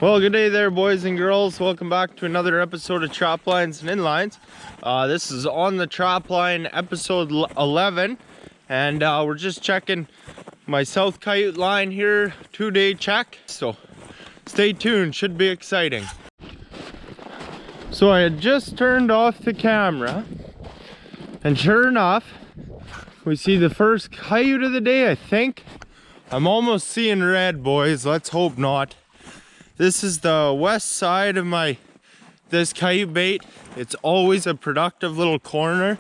Well, good day there, boys and girls. Welcome back to another episode of Traplines and Inlines. This is On the Trapline, episode 11, and we're just checking my South Coyote line here, 2-day check. So stay tuned, should be exciting. So I had just turned off the camera, and sure enough, we see the first coyote of the day, I think. I'm almost seeing red, boys. Let's hope not. This is the west side of this coyote bait. It's always a productive little corner.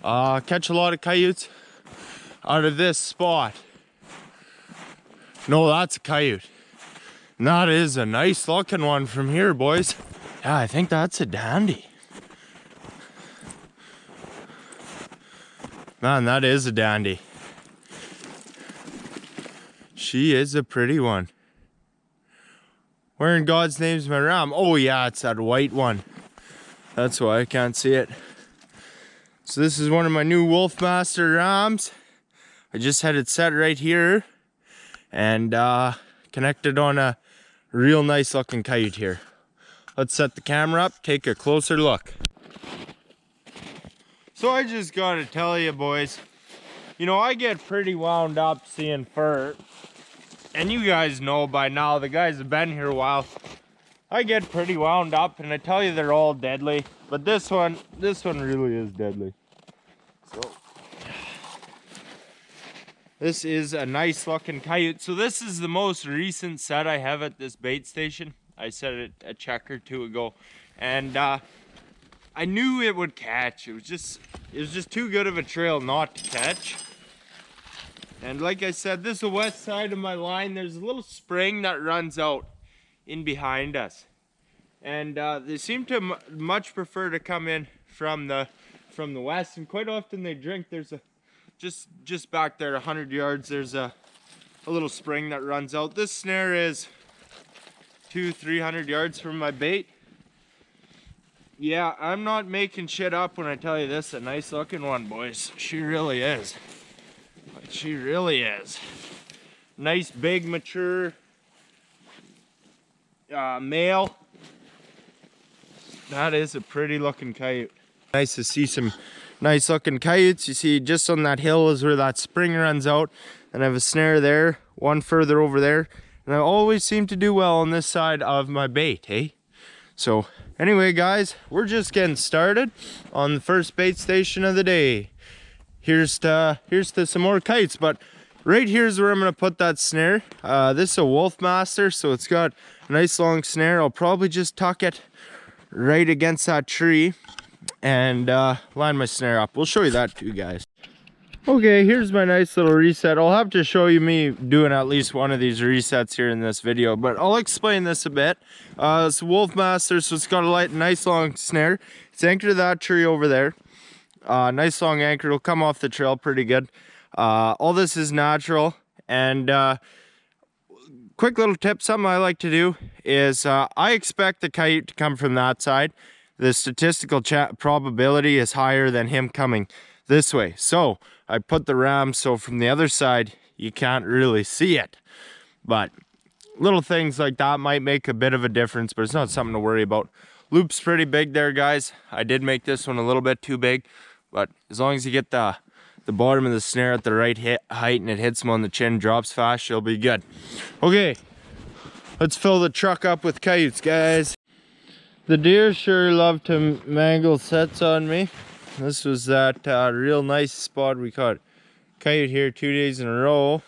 Catch a lot of coyotes out of this spot. No, that's a coyote. And that is a nice looking one from here, boys. Yeah, I think that's a dandy. Man, that is a dandy. She is a pretty one. Where in God's name's my ram? Oh yeah, it's that white one. That's why I can't see it. So this is one of my new Wolfmaster rams. I just had it set right here and connected on a real nice looking coyote here. Let's set the camera up, take a closer look. So I just gotta tell you, boys, you know, I get pretty wound up seeing fur. And you guys know by now, the guys have been here a while, I get pretty wound up, and I tell you they're all deadly, but this one really is deadly. So this is a nice looking coyote. So this is the most recent set I have at this bait station. I set it a check or two ago, and I knew it would catch. It was just too good of a trail not to catch. And like I said, this is the west side of my line. There's a little spring that runs out in behind us. And they seem to much prefer to come in from the west. And quite often they drink. There's a, just back there 100 yards, there's a little spring that runs out. This snare is 200-300 yards from my bait. Yeah, I'm not making shit up when I tell you this is a nice looking one, boys. She really is. She really is. Nice, big, mature male. That is a pretty looking coyote. Nice to see some nice looking coyotes. You see just on that hill is where that spring runs out. And I have a snare there, one further over there. And I always seem to do well on this side of my bait, hey? So anyway, guys, we're just getting started on the first bait station of the day. Here's to some more kites, but right here's where I'm gonna put that snare. This is a Wolfmaster, so it's got a nice long snare. I'll probably just tuck it right against that tree and line my snare up. We'll show you that too, guys. Okay, here's my nice little reset. I'll have to show you me doing at least one of these resets here in this video, but I'll explain this a bit. It's a Wolfmaster, so it's got a nice long snare. It's anchored to that tree over there. Nice long anchor. It'll come off the trail pretty good. All this is natural. And quick little tip, something I like to do is I expect the coyote to come from that side. The statistical probability is higher than him coming this way. So I put the ram so from the other side you can't really see it. But little things like that might make a bit of a difference, but it's not something to worry about. Loop's pretty big there, guys. I did make this one a little bit too big. But as long as you get the bottom of the snare at the right height and it hits them on the chin, drops fast, you'll be good. Okay, let's fill the truck up with coyotes, guys. The deer sure love to mangle sets on me. This was that real nice spot we caught coyote here 2 days in a row.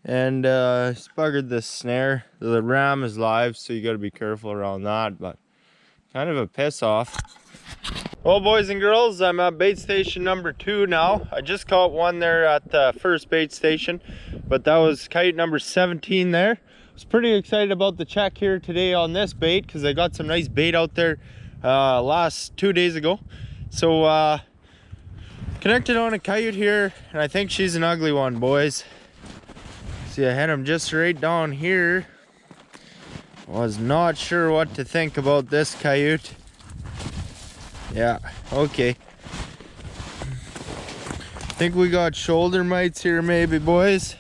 And buggered the snare. The ram is live, so you got to be careful around that, but kind of a piss off. Well, boys and girls, I'm at bait station number 2 now. I just caught one there at the first bait station, but that was coyote number 17 there. I was pretty excited about the check here today on this bait because I got some nice bait out there last 2 days ago. So connected on a coyote here, and I think she's an ugly one, boys. See, I had him just right down here. Was not sure what to think about this coyote. Yeah, okay. Think we got shoulder mites here maybe, boys.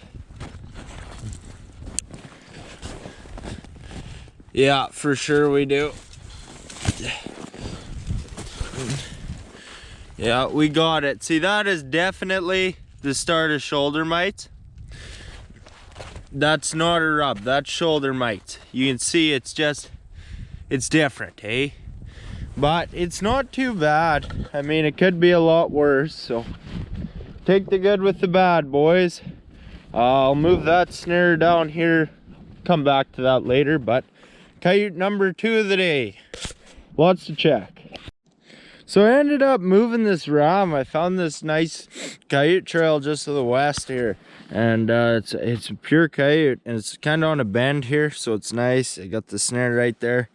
Yeah, for sure we do. Yeah, we got it. See, that is definitely the start of shoulder mites. That's not a rub, that's shoulder mites. You can see it's different, eh? But it's not too bad. I mean, it could be a lot worse, so take the good with the bad, boys. I'll move that snare down here, come back to that later, but coyote number 2 of the day. Lots to check. So I ended up moving this ram. I found this nice coyote trail just to the west here, and it's a pure coyote, and it's kind of on a bend here, so it's nice. I got the snare right there.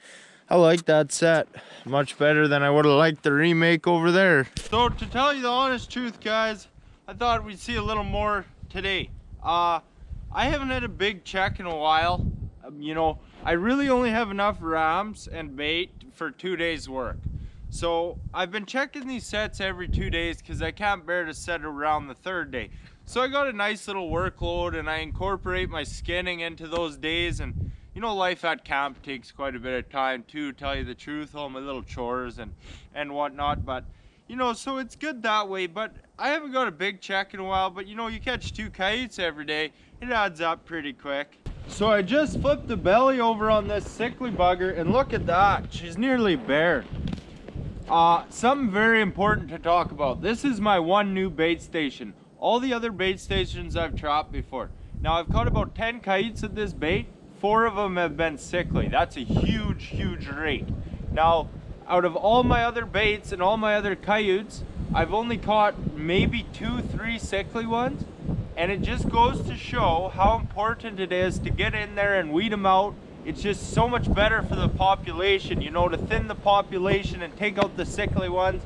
I like that set much better than I would have liked the remake over there. So to tell you the honest truth, guys, I thought we'd see a little more today. I haven't had a big check in a while. You know, I really only have enough rams and bait for 2 days work. So I've been checking these sets every 2 days because I can't bear to set around the 3rd day. So I got a nice little workload, and I incorporate my skinning into those days. And you know, life at camp takes quite a bit of time to tell you the truth, all my little chores and whatnot. But you know, so it's good that way. But I haven't got a big check in a while, but you know, you catch 2 coyotes every day, it adds up pretty quick. So I just flipped the belly over on this sickly bugger, and look at that, she's nearly bare. Something very important to talk about. This is my one new bait station. All the other bait stations I've trapped before. Now I've caught about 10 coyotes at this bait. 4 of them have been sickly. That's a huge, huge rate. Now, out of all my other baits and all my other coyotes, I've only caught maybe 2, 3 sickly ones. And it just goes to show how important it is to get in there and weed them out. It's just so much better for the population, you know, to thin the population and take out the sickly ones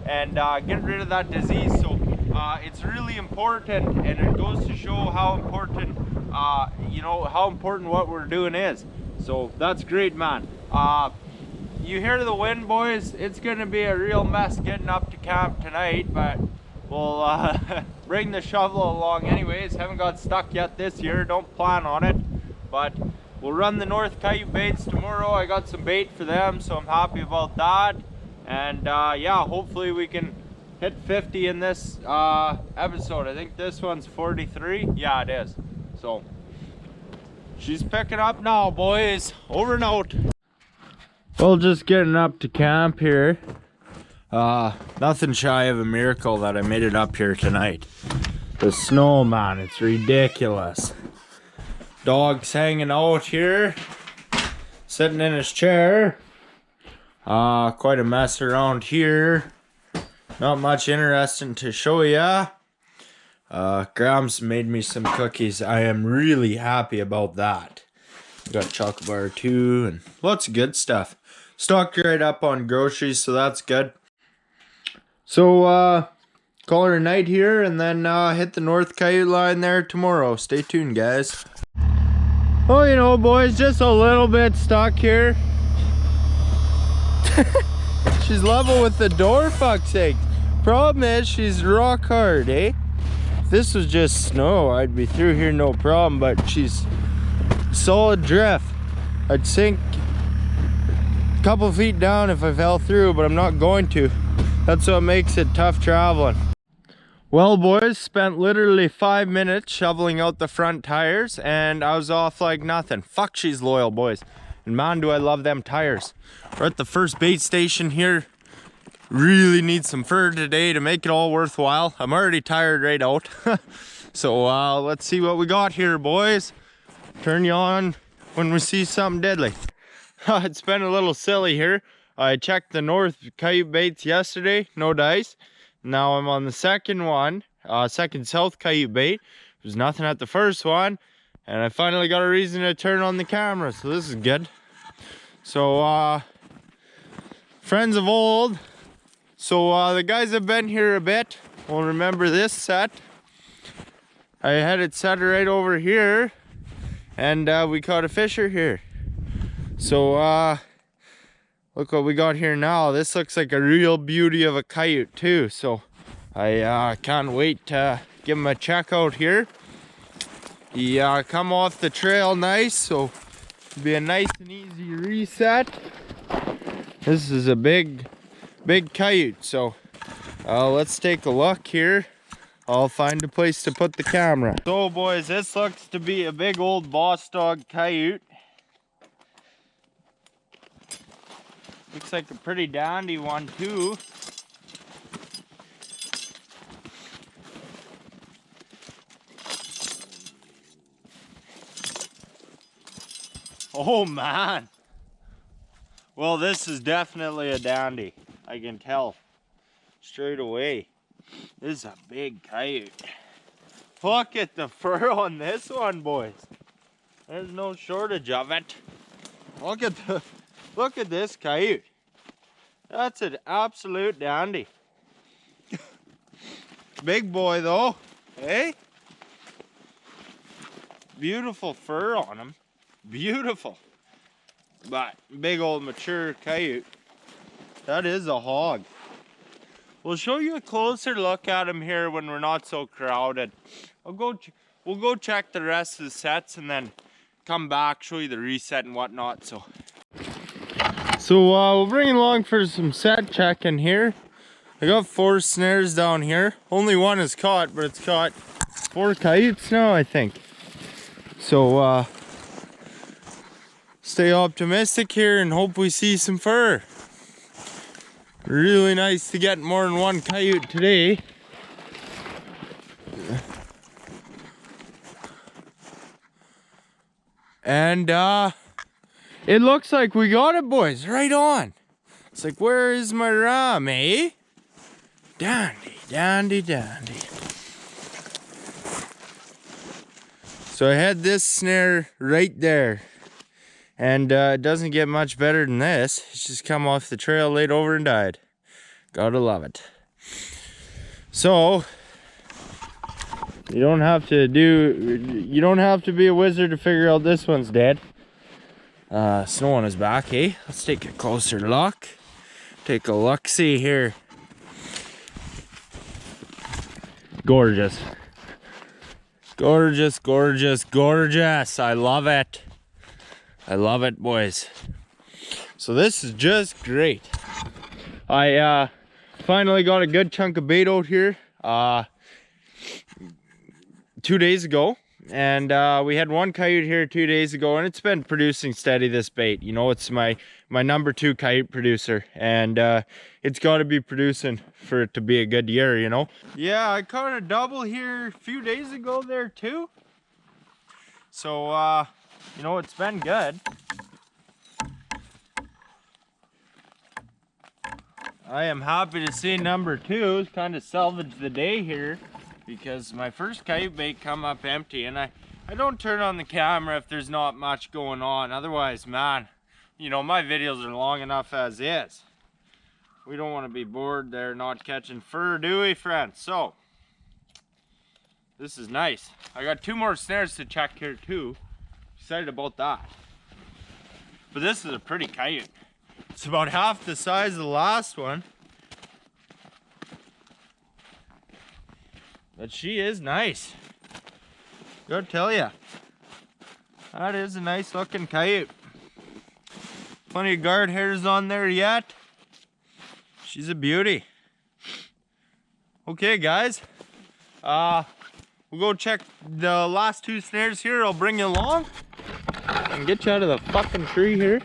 and get rid of that disease. So it's really important, and it goes to show how important, you know, how important what we're doing is. So that's great, man. You hear the wind, boys? It's gonna be a real mess getting up to camp tonight, but we'll bring the shovel along anyways. Haven't got stuck yet this year, don't plan on it, but we'll run the North Coyote baits tomorrow. I got some bait for them, so I'm happy about that. And yeah, hopefully we can hit 50 in this episode. I think this one's 43. Yeah, it is. So she's picking up now, boys. Over and out. Well, just getting up to camp here. Nothing shy of a miracle that I made it up here tonight. The snow, man, it's ridiculous. Dog's hanging out here, sitting in his chair. Quite a mess around here. Not much interesting to show ya. Grams made me some cookies. I am really happy about that. Got chocolate bar too, and lots of good stuff. Stocked right up on groceries, so that's good. So, call her a night here, and then hit the North Coyote line there tomorrow. Stay tuned, guys. Oh, you know, boys, just a little bit stuck here. She's level with the door, fuck's sake. Problem is, she's rock hard, eh? If this was just snow, I'd be through here no problem, but she's solid drift. I'd sink a couple feet down if I fell through, but I'm not going to. That's what makes it tough traveling. Well, boys, spent literally 5 minutes shoveling out the front tires, and I was off like nothing. Fuck, she's loyal, boys. And man, do I love them tires. We're at the first bait station here. Really need some fur today to make it all worthwhile. I'm already tired right out. So let's see what we got here, boys. Turn you on when we see something deadly. It's been a little silly here. I checked the North Coyote baits yesterday, no dice. Now I'm on the second one, second South Coyote bait. There's nothing at the first one, and I finally got a reason to turn on the camera, so this is good. So friends of old, so the guys have been here a bit will remember this set. I had it set right over here, and we caught a fisher here. So look what we got here now. This looks like a real beauty of a coyote too. So I can't wait to give him a check out here. He come off the trail nice, so Be a nice and easy reset. This is a big coyote, so let's take a look here. I'll find a place to put the camera. So boys, this looks to be a big old boss dog coyote. Looks like a pretty dandy one too. Oh man. Well, this is definitely a dandy. I can tell straight away. This is a big coyote. Look at the fur on this one, boys. There's no shortage of it. Look at this coyote. That's an absolute dandy. Big boy though, hey? Beautiful fur on him. Beautiful. But big old mature coyote. That is a hog. We'll show you a closer look at him here when we're not so crowded. We'll go check the rest of the sets and then come back, show you the reset and whatnot. So we'll bring along for some set checking here. I got 4 snares down here. Only one is caught, but it's caught 4 coyotes now, I think. So stay optimistic here and hope we see some fur. Really nice to get more than one coyote today. And it looks like we got it, boys. Right on. It's like, where is my ram, eh? Dandy, dandy, dandy. So I had this snare right there. And it doesn't get much better than this. It's just come off the trail, laid over and died. Gotta love it. So you don't have to be a wizard to figure out this one's dead. Snow on his back, eh? Let's take a closer look. Take a look-see here. Gorgeous. Gorgeous, gorgeous, gorgeous. I love it. I love it, boys. So this is just great. I finally got a good chunk of bait out here 2 days ago. And we had one coyote here 2 days ago, and it's been producing steady, this bait. You know, it's my number 2 coyote producer. And it's got to be producing for it to be a good year, you know. Yeah, I caught a double here a few days ago there too. So, you know, it's been good. I am happy to see number 2 kind of salvage the day here, because my first coyote bait come up empty, and I don't turn on the camera if there's not much going on. Otherwise, man, you know, my videos are long enough as is. We don't want to be bored there not catching fur, do we, friends? So this is nice. I got 2 more snares to check here too. Excited about that. But this is a pretty coyote. It's about half the size of the last one. But she is nice. Gotta tell ya. That is a nice looking coyote. Plenty of guard hairs on there yet. She's a beauty. Okay guys. We'll go check the last 2 snares here. I'll bring you along and get you out of the fucking tree here.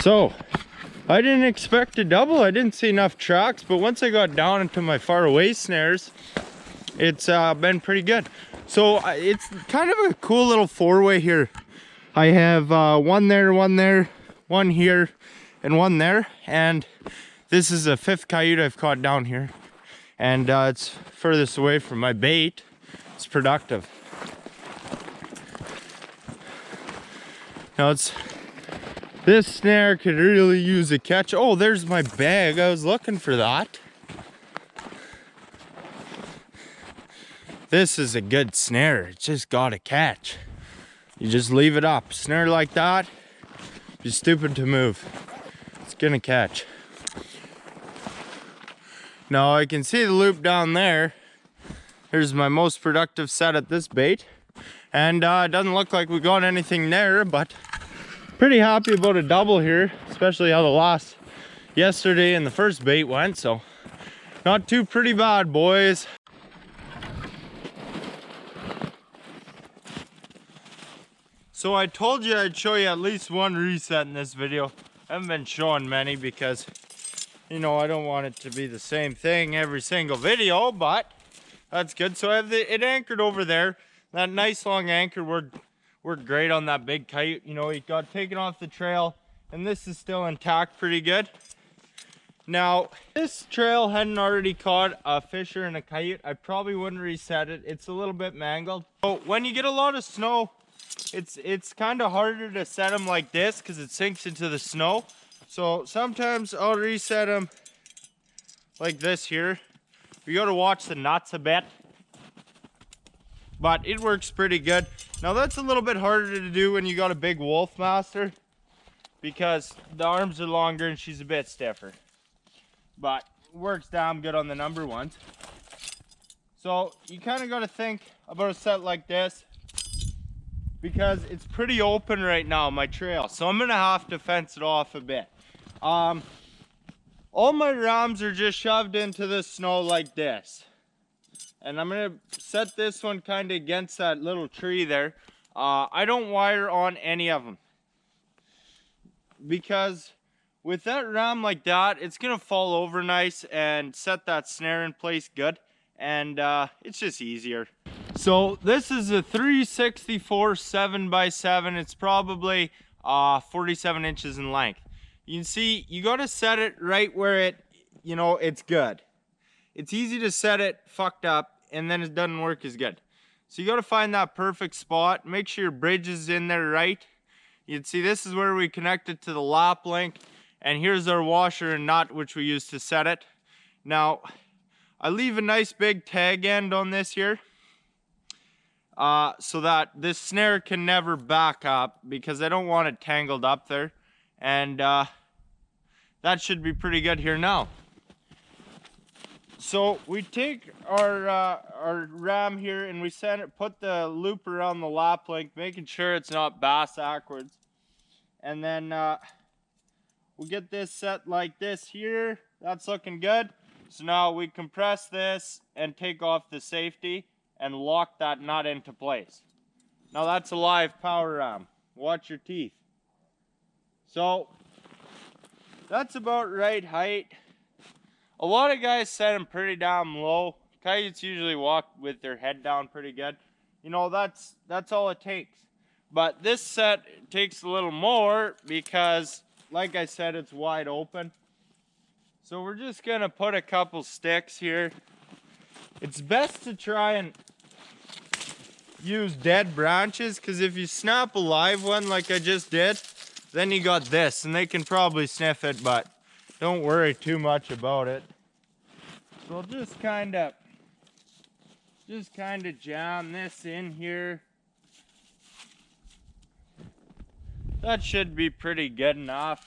So, I didn't expect to double. I didn't see enough tracks, but once I got down into my far away snares, it's been pretty good. So it's kind of a cool little 4-way here. I have one there, one here, and one there. And this is a 5th coyote I've caught down here. And it's furthest away from my bait. It's productive. Now this snare could really use a catch. Oh, there's my bag. I was looking for that. This is a good snare. It's just got a catch. You just leave it up. Snare like that, you're stupid to move. It's gonna catch. Now I can see the loop down there. Here's my most productive set at this bait. And it doesn't look like we got anything there, but pretty happy about a double here, especially how the last yesterday and the first bait went, so not too pretty bad, boys. So I told you I'd show you at least one reset in this video. I haven't been showing many because, you know, I don't want it to be the same thing every single video, but that's good. So I have it anchored over there. That nice long anchor worked great on that big coyote. You know, he got taken off the trail, and this is still intact pretty good. Now, this trail hadn't already caught a fisher and a coyote, I probably wouldn't reset it. It's a little bit mangled. So when you get a lot of snow, it's kind of harder to set them like this because it sinks into the snow. So sometimes I'll reset them like this here. You got to watch the nuts a bit, but it works pretty good. Now that's a little bit harder to do when you got a big wolf master because the arms are longer and she's a bit stiffer, but works damn good on the number ones. So you kind of got to think about a set like this because it's pretty open right now, my trail. So I'm gonna have to fence it off a bit. All my rams are just shoved into the snow like this. And I'm gonna set this one kind of against that little tree there. I don't wire on any of them because with that ram like that, it's gonna fall over nice and set that snare in place good. And it's just easier. So this is a 364 7x7. It's probably 47 inches in length. You can see you got to set it right where it, you know, it's good. It's easy to set it fucked up and then it doesn't work as good. So you got to find that perfect spot. Make sure your bridge is in there right. You can see this is where we connect it to the lap link, and here's our washer and nut which we use to set it. Now I leave a nice big tag end on this here so that this snare can never back up because I don't want it tangled up there. And that should be pretty good here now. So we take our ram here and we put the loop around the lap link, making sure it's not bass backwards. And then we'll get this set like this here. That's looking good. So now we compress this and take off the safety and lock that nut into place. Now that's a live power ram. Watch your teeth. So that's about right height. A lot of guys set them pretty damn low. Coyotes usually walk with their head down pretty good. You know, that's all it takes. But this set takes a little more because, like I said, it's wide open. So we're just gonna put a couple sticks here. It's best to try and use dead branches because if you snap a live one like I just did, then you got this and they can probably sniff it, but don't worry too much about it. So I'll just kind of jam this in here. That should be pretty good enough.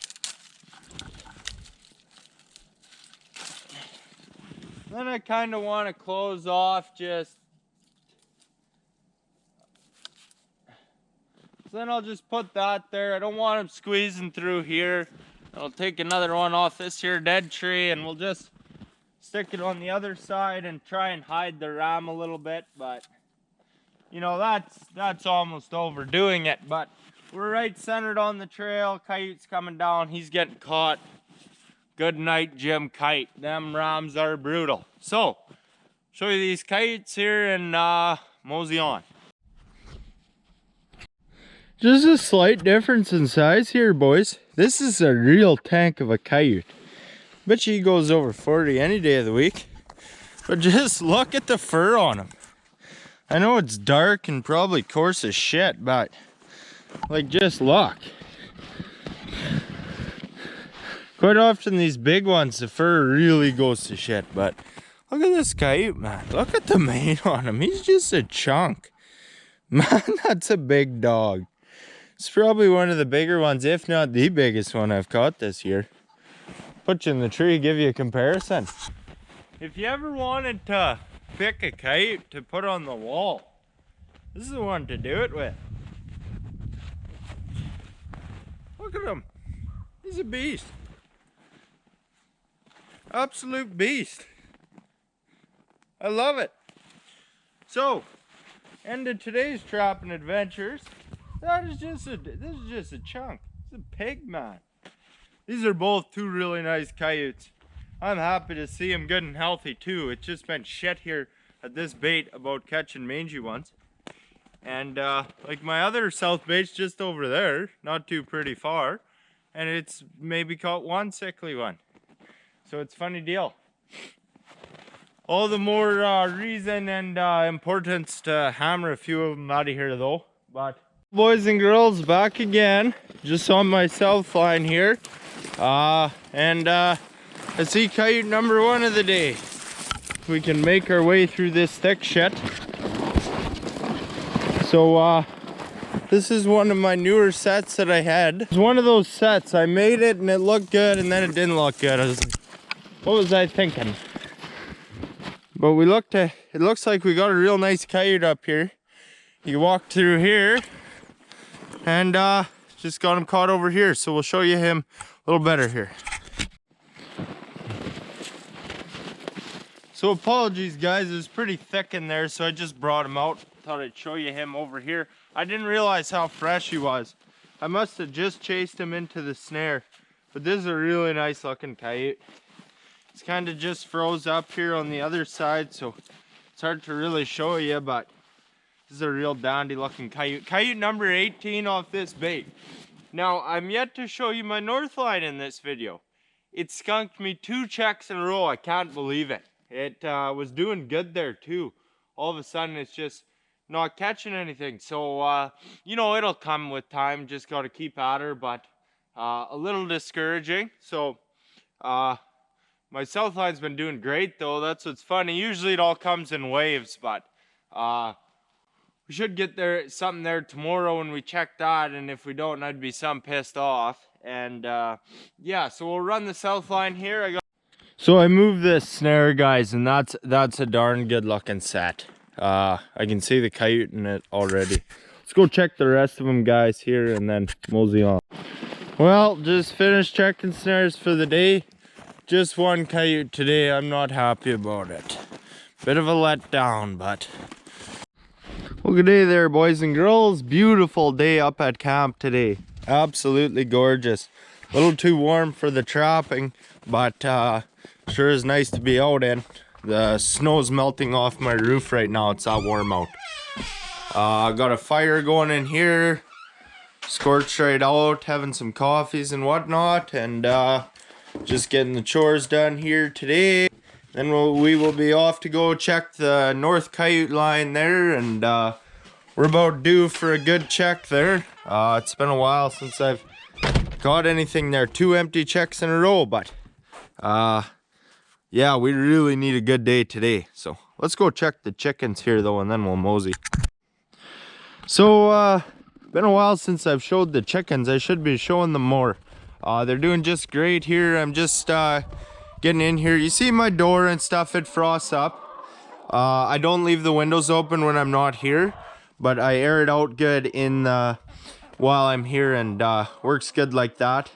Then I kind of want to close off just. So then I'll just put that there. I don't want them squeezing through here. I'll take another one off this here dead tree and we'll just stick it on the other side and try and hide the ram a little bit. But you know, that's almost overdoing it. But we're right centered on the trail. Coyote's coming down. He's getting caught. Good night, Jim Kite. Them rams are brutal. So, show you these coyotes here and mosey on. Just a slight difference in size here, boys. This is a real tank of a coyote. Bet you he goes over 40 any day of the week. But just look at the fur on him. I know it's dark and probably coarse as shit, but like, just look. Quite often these big ones, the fur really goes to shit, but look at this coyote, man. Look at the mane on him. He's just a chunk. Man, that's a big dog. It's probably one of the bigger ones, if not the biggest one I've caught this year. Put you in the tree, give you a comparison. If you ever wanted to pick a coyote to put on the wall. This is the one to do it with. Look at him. He's a beast. Absolute beast. I love it. So, end of today's trapping adventures. This is just a chunk. It's a pig, man. These are both two really nice coyotes. I'm happy to see them good and healthy too. It's just been shit here at this bait about catching mangy ones. And like my other south bait's just over there, not too pretty far. And it's maybe caught one sickly one. So it's a funny deal. All the more reason and importance to hammer a few of them out of here though. But boys and girls, back again, just on my south line here. I see coyote number one of the day. We can make our way through this thick shit. So this is one of my newer sets that I had. It's one of those sets. I made it and it looked good and then it didn't look good. I was like, what was I thinking? But we looked at, it looks like we got a real nice coyote up here. You walk through here and just got him caught over here. So we'll show you him a little better here. So apologies guys, it was pretty thick in there, so I just brought him out. Thought I'd show you him over here. I didn't realize how fresh he was. I must have just chased him into the snare. But this is a really nice looking coyote. It's kind of just froze up here on the other side, so it's hard to really show you, but this is a real dandy looking coyote. Coyote number 18 off this bait. Now, I'm yet to show you my north line in this video. It skunked me 2 checks in a row. I can't believe it. It was doing good there too. All of a sudden it's just not catching anything. So, you know, it'll come with time. Just got to keep at her, but a little discouraging. So, my south line's been doing great though. That's what's funny. Usually it all comes in waves, but we should get there something there tomorrow when we check that. And if we don't, I'd be some pissed off. And yeah, so we'll run the south line here. So I moved this snare, guys, and that's a darn good looking set. I can see the coyote in it already. Let's go check the rest of them, guys, here and then mosey on. Well, just finished checking snares for the day. Just one coyote today. I'm not happy about it. Bit of a letdown, but well, good day there, boys and girls. Beautiful day up at camp today. Absolutely gorgeous. A little too warm for the trapping, but sure is nice to be out in. The snow's melting off my roof right now. It's that warm out. Got a fire going in here. Scorched right out, having some coffees and whatnot, and just getting the chores done here today. Then we will be off to go check the north coyote line there, and we're about due for a good check there. It's been a while since I've got anything there. 2 empty checks in a row, but yeah, we really need a good day today. So let's go check the chickens here though, and then we'll mosey. So been a while since I've showed the chickens. I should be showing them more. They're doing just great here. I'm just getting in here. You see my door and stuff, it frosts up. I don't leave the windows open when I'm not here, but I air it out good in while I'm here, and works good like that.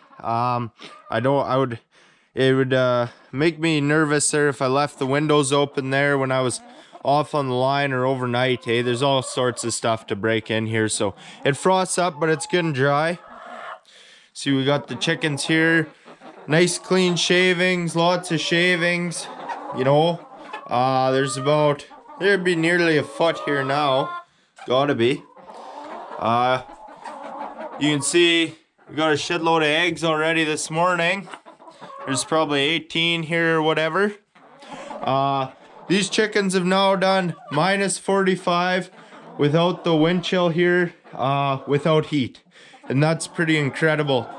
It would make me nervous there if I left the windows open there when I was off on the line or overnight. Hey, there's all sorts of stuff to break in here, so it frosts up, but it's good and dry. See, we got the chickens here. Nice clean shavings, lots of shavings, you know. There'd be nearly a foot here now. Gotta be. You can see we got a shitload of eggs already this morning. There's probably 18 here or whatever. These chickens have now done -45 without the wind chill here, without heat. And that's pretty incredible.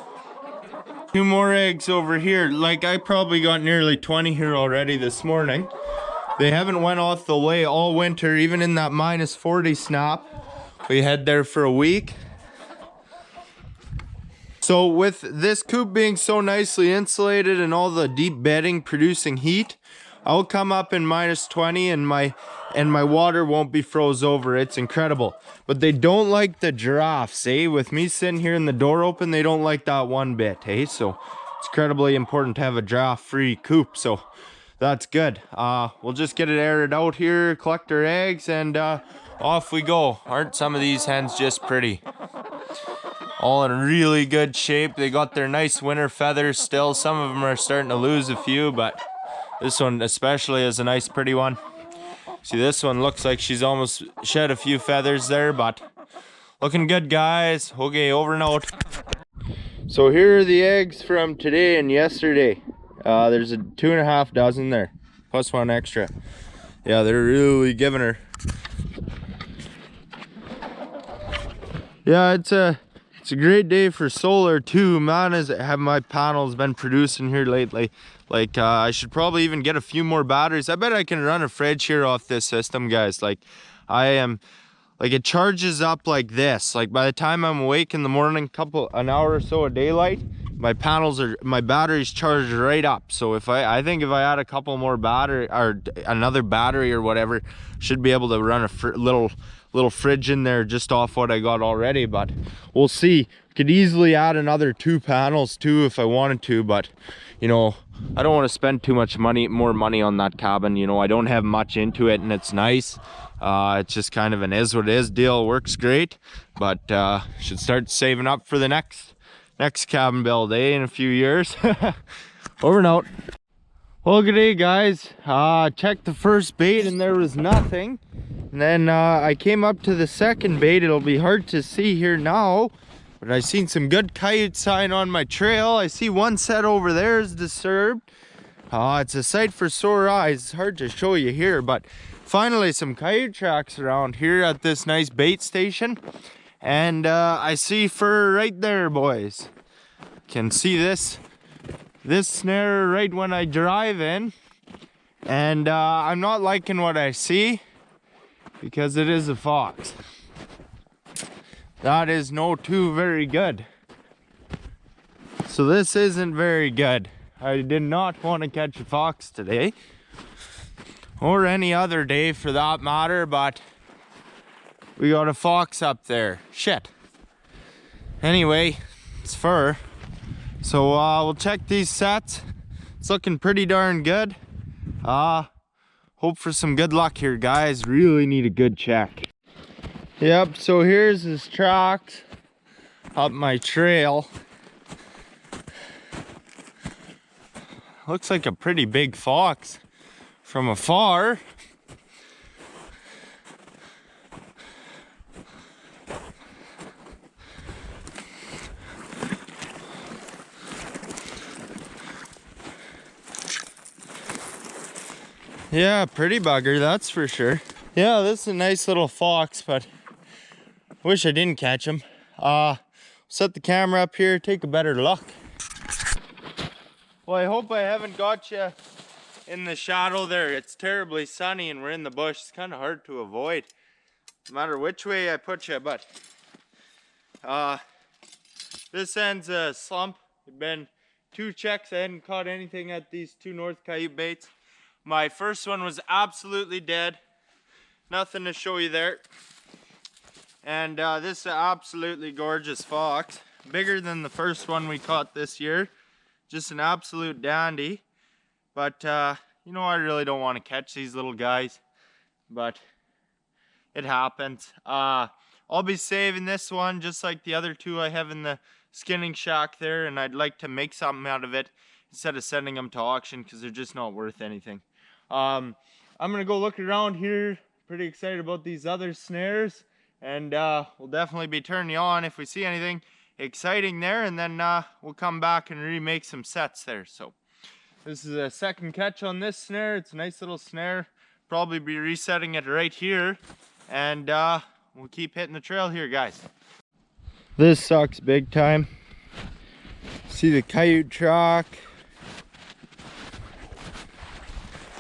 2 more eggs over here. Like, I probably got nearly 20 here already this morning. They haven't went off the way all winter, even in that -40 snap. We had there for a week. So with this coop being so nicely insulated and all the deep bedding producing heat, I'll come up in -20 and my water won't be froze over. It's incredible. But they don't like the giraffes, eh? With me sitting here and the door open, they don't like that one bit, eh? So it's incredibly important to have a giraffe-free coop. So that's good. We'll just get it aired out here, collect our eggs, and off we go. Aren't some of these hens just pretty? All in really good shape. They got their nice winter feathers still. Some of them are starting to lose a few, but this one especially is a nice pretty one. See, this one looks like she's almost shed a few feathers there, but looking good, guys. Okay, over and out. So here are the eggs from today and yesterday. There's 2.5 dozen there, plus one extra. Yeah, they're really giving her. Yeah, it's a great day for solar too, man. Have my panels been producing here lately? Like, I should probably even get a few more batteries. I bet I can run a fridge here off this system, guys. Like, it charges up like this. Like, by the time I'm awake in the morning, an hour or so of daylight, my batteries charged right up. So I think if I add a couple more battery or another battery or whatever, should be able to run a little fridge in there just off what I got already. But we'll see. Could easily add another 2 panels too if I wanted to, but you know, I don't want to spend too much more money on that cabin. You know, I don't have much into it, and it's nice. It's just kind of an is what it is deal. Works great, but should start saving up for the next cabin build, eh, in a few years. Over and out. Well, good day, guys. Checked the first bait and there was nothing. And then I came up to the second bait. It'll be hard to see here now, but I seen some good coyote sign on my trail. I see one set over there is disturbed. It's a sight for sore eyes. It's hard to show you here, but finally some coyote tracks around here at this nice bait station. And I see fur right there, boys. Can see this snare right when I drive in. And I'm not liking what I see because it is a fox. That is no too very good. So this isn't very good. I did not want to catch a fox today, or any other day for that matter, but we got a fox up there. Shit. Anyway, it's fur. So we'll check these sets. It's looking pretty darn good. Hope for some good luck here, guys. Really need a good check. Yep, so here's his tracks up my trail. Looks like a pretty big fox from afar. Yeah, pretty bugger, that's for sure. Yeah, this is a nice little fox, but wish I didn't catch him. Set the camera up here, take a better look. Well, I hope I haven't got you in the shadow there. It's terribly sunny and we're in the bush. It's kind of hard to avoid, no matter which way I put you. But this end's a slump. It's been 2 checks. I hadn't caught anything at these 2 North Coyote baits. My first one was absolutely dead. Nothing to show you there. And this is an absolutely gorgeous fox. Bigger than the first one we caught this year. Just an absolute dandy. But, you know, I really don't want to catch these little guys. But it happens. I'll be saving this one just like the other 2 I have in the skinning shack there. And I'd like to make something out of it instead of sending them to auction because they're just not worth anything. I'm going to go look around here. Pretty excited about these other snares. And we'll definitely be turning you on if we see anything exciting there, and then we'll come back and remake some sets there. So this is a second catch on this snare. It's a nice little snare. Probably be resetting it right here, and we'll keep hitting the trail here, guys. This sucks big time. See the coyote track.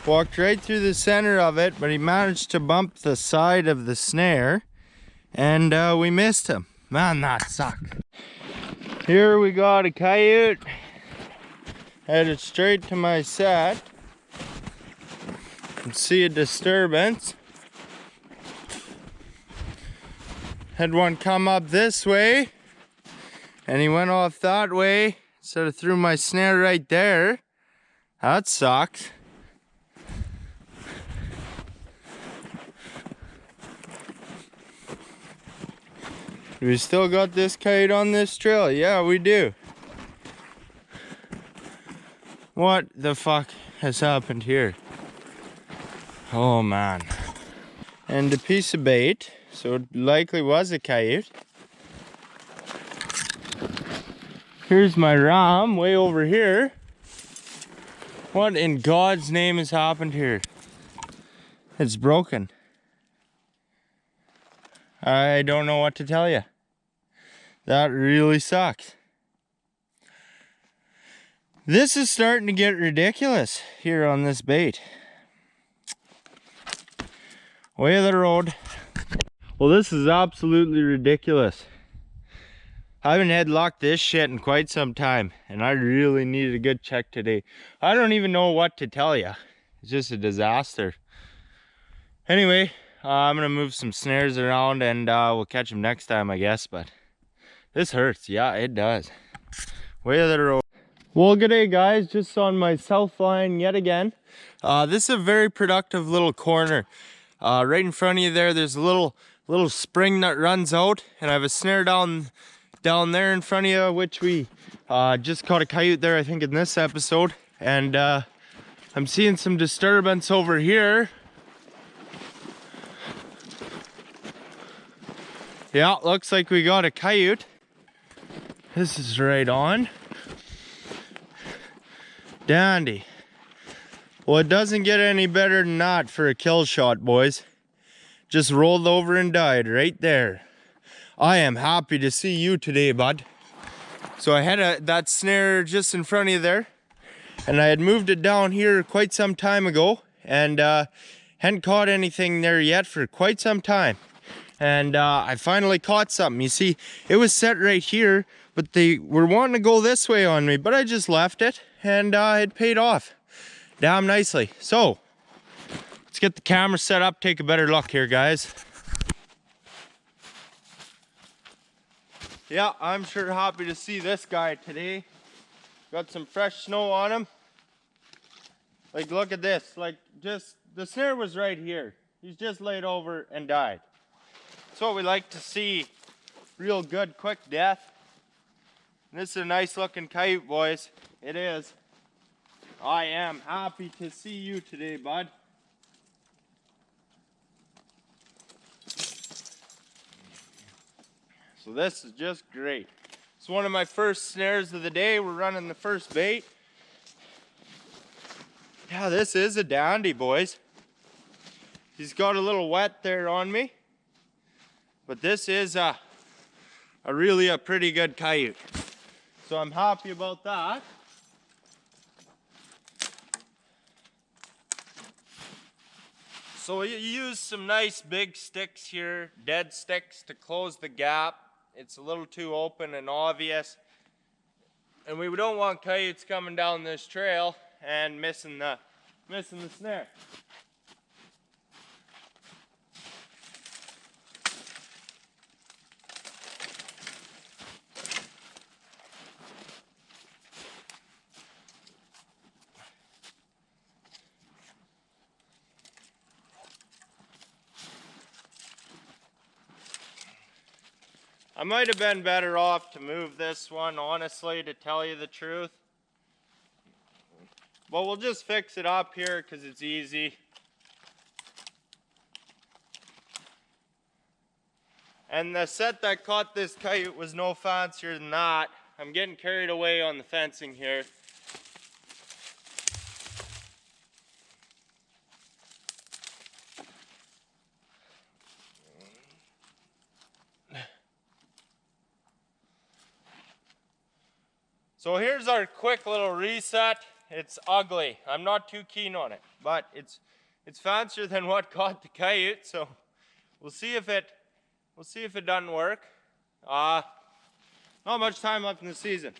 Walked right through the center of it, but he managed to bump the side of the snare, and we missed him. Man, that sucked. Here we got a coyote headed straight to my set. See a disturbance. Had one come up this way, and he went off that way, instead of threw my snare right there. That sucks. We still got this coyote on this trail? Yeah, we do. What the fuck has happened here? Oh man. And a piece of bait, so it likely was a coyote. Here's my ram way over here. What in God's name has happened here? It's broken. I don't know what to tell you. That really sucks. This is starting to get ridiculous here on this bait. Way of the road. Well, this is absolutely ridiculous. I haven't had luck this shit in quite some time, and I really needed a good check today. I don't even know what to tell you. It's just a disaster. Anyway, I'm gonna move some snares around and we'll catch them next time, I guess, but this hurts. Yeah, it does. Way of the road. Well, good day guys, just on my south line yet again. This is a very productive little corner. Right in front of you there's a little spring that runs out, and I have a snare down there in front of you, which we just caught a coyote there, I think, in this episode. And I'm seeing some disturbance over here. Yeah, looks like we got a coyote. This is right on. Dandy. Well, it doesn't get any better than that for a kill shot, boys. Just rolled over and died right there. I am happy to see you today, bud. So I had that snare just in front of you there, and I had moved it down here quite some time ago, and hadn't caught anything there yet for quite some time. And I finally caught something. You see, it was set right here, but they were wanting to go this way on me, but I just left it, and it paid off damn nicely. So let's get the camera set up, take a better look here, guys. Yeah, I'm sure happy to see this guy today. Got some fresh snow on him. Like, look at this. Like, just the snare was right here. He's just laid over and died. That's what we like to see. Real good, quick death. And this is a nice looking coyote, boys. It is. I am happy to see you today, bud. So this is just great. It's one of my first snares of the day. We're running the first bait. Yeah, this is a dandy, boys. He's got a little wet there on me, but this is really a pretty good coyote. So I'm happy about that. So you use some nice big sticks here, dead sticks, to close the gap. It's a little too open and obvious. And we don't want coyotes coming down this trail and missing the snare. I might have been better off to move this one, honestly, to tell you the truth. But we'll just fix it up here because it's easy. And the set that caught this coyote was no fancier than that. I'm getting carried away on the fencing here. So here's our quick little reset. It's ugly. I'm not too keen on it, but it's fancier than what caught the coyote. So we'll see if it doesn't work. Not much time left in the season.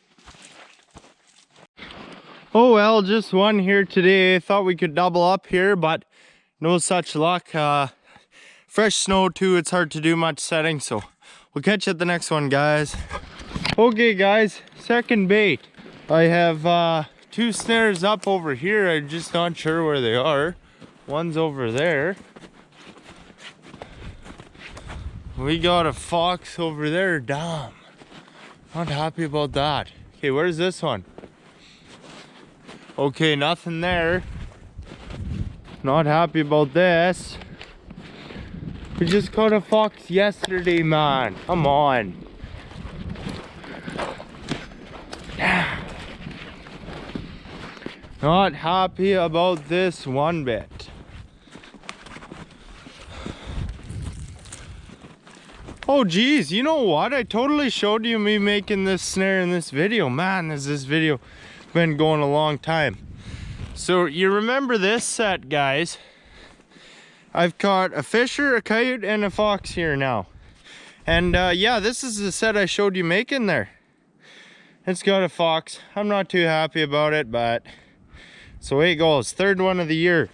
Oh well, just one here today. I thought we could double up here, but no such luck. Fresh snow too, it's hard to do much setting, so we'll catch you at the next one, guys. Okay guys, second bait. I have 2 snares up over here. I'm just not sure where they are. One's over there. We got a fox over there. Damn, not happy about that. Okay, where's this one? Okay, nothing there. Not happy about this. We just caught a fox yesterday, man. Come on. Not happy about this one bit. Oh geez, you know what? I totally showed you me making this snare in this video. Man, has this video been going a long time. So you remember this set, guys. I've caught a fisher, a coyote, and a fox here now. And yeah, this is the set I showed you making there. It's got a fox. I'm not too happy about it, but it's the way it goes. Third one of the year.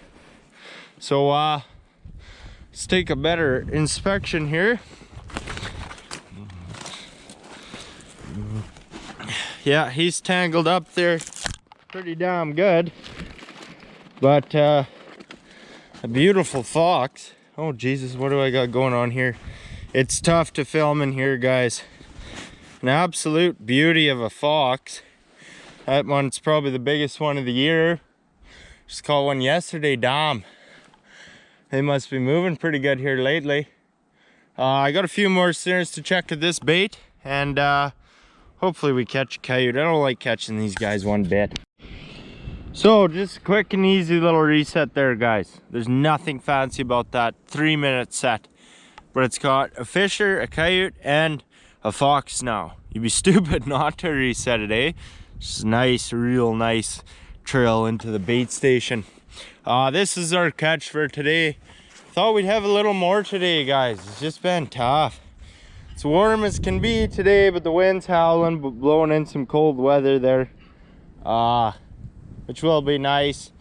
So let's take a better inspection here. Yeah, he's tangled up there pretty damn good. But a beautiful fox. Oh Jesus, what do I got going on here? It's tough to film in here, guys. An absolute beauty of a fox. That one's probably the biggest one of the year. Just caught one yesterday. Damn, they must be moving pretty good here lately. I got a few more snares to check at this bait, and hopefully we catch a coyote. I don't like catching these guys one bit. So just a quick and easy little reset there, guys. There's nothing fancy about that 3-minute set, but it's got a fisher, a coyote, and a fox now. You'd be stupid not to reset it, eh? Just nice, real nice trail into the bait station. This is our catch for today. Thought we'd have a little more today, guys. It's just been tough. It's warm as can be today, but the wind's howling, but blowing in some cold weather there, which will be nice.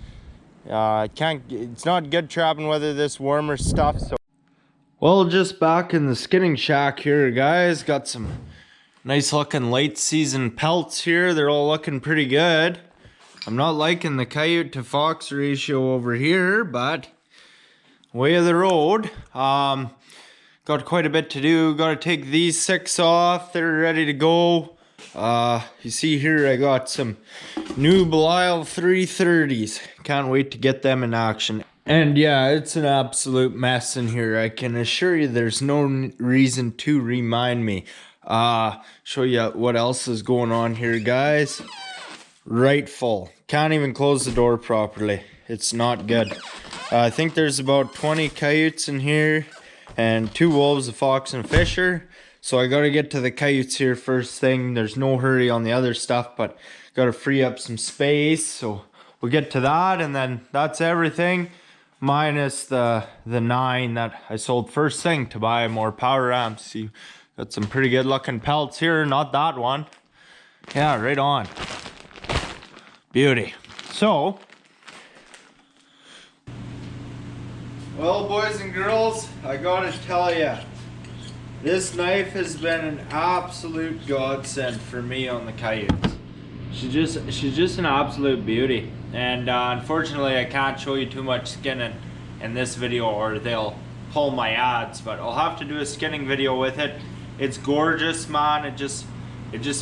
It's not good trapping weather this warmer stuff. So, well, just back in the skinning shack here, guys. Got some nice looking late season pelts here. They're all looking pretty good. I'm not liking the coyote to fox ratio over here, but way of the road. Got quite a bit to do. Got to take these 6 off. They're ready to go. You see here I got some new Belial 330s. Can't wait to get them in action. And yeah, it's an absolute mess in here. I can assure you there's no reason to remind me. Show you what else is going on here, guys. Right full. Can't even close the door properly. It's not good. I think there's about 20 coyotes in here and 2 wolves, a fox, and a fisher. So I gotta get to the coyotes here first thing. There's no hurry on the other stuff, but gotta free up some space. So we'll get to that, and then that's everything. Minus the 9 that I sold first thing to buy more power amps. See, got some pretty good looking pelts here. Not that one. Yeah, right on. Beauty. So, well, boys and girls, I gotta tell you, this knife has been an absolute godsend for me on the coyotes. She's just an absolute beauty. And unfortunately, I can't show you too much skinning in this video or they'll pull my ads, but I'll have to do a skinning video with it. It's gorgeous, man. It just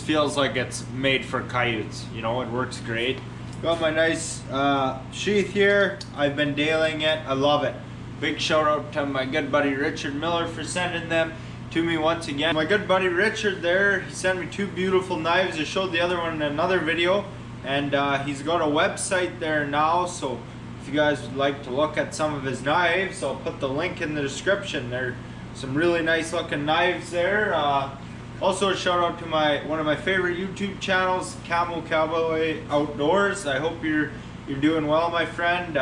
feels like it's made for coyotes. You know, it works great. Got my nice sheath here. I've been dailing it. I love it. Big shout out to my good buddy Richard Miller for sending them to me once again. My good buddy Richard there, he sent me 2 beautiful knives. I showed the other one in another video, and he's got a website there now, so if you guys would like to look at some of his knives, I'll put the link in the description. There are some really nice looking knives there. Also a shout out to one of my favorite YouTube channels, Camel Cowboy Outdoors. I hope you're doing well, my friend.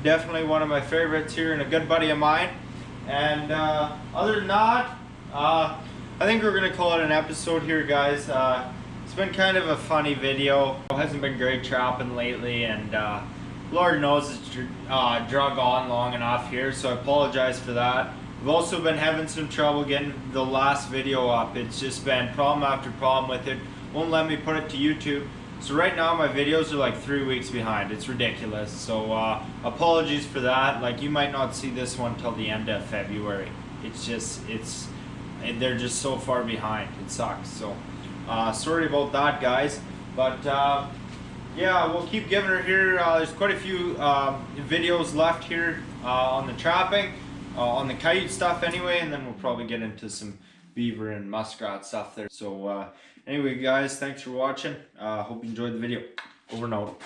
Definitely one of my favorites here and a good buddy of mine. And other than that, I think we're gonna call it an episode here, guys. It's been kind of a funny video. It hasn't been great trapping lately, and Lord knows it's drug on long enough here, so I apologize for that. We've also been having some trouble getting the last video up. It's just been problem after problem with it. Won't let me put it to YouTube. So right now my videos are like 3 weeks behind. It's ridiculous. So apologies for that. Like, you might not see this one till the end of February. It's just, they're just so far behind. It sucks. So sorry about that, guys. But yeah, we'll keep giving her here. There's quite a few videos left here on the trapping, on the coyote stuff anyway, and then we'll probably get into some beaver and muskrat stuff there. So anyway, guys, thanks for watching. Hope you enjoyed the video. Over and out.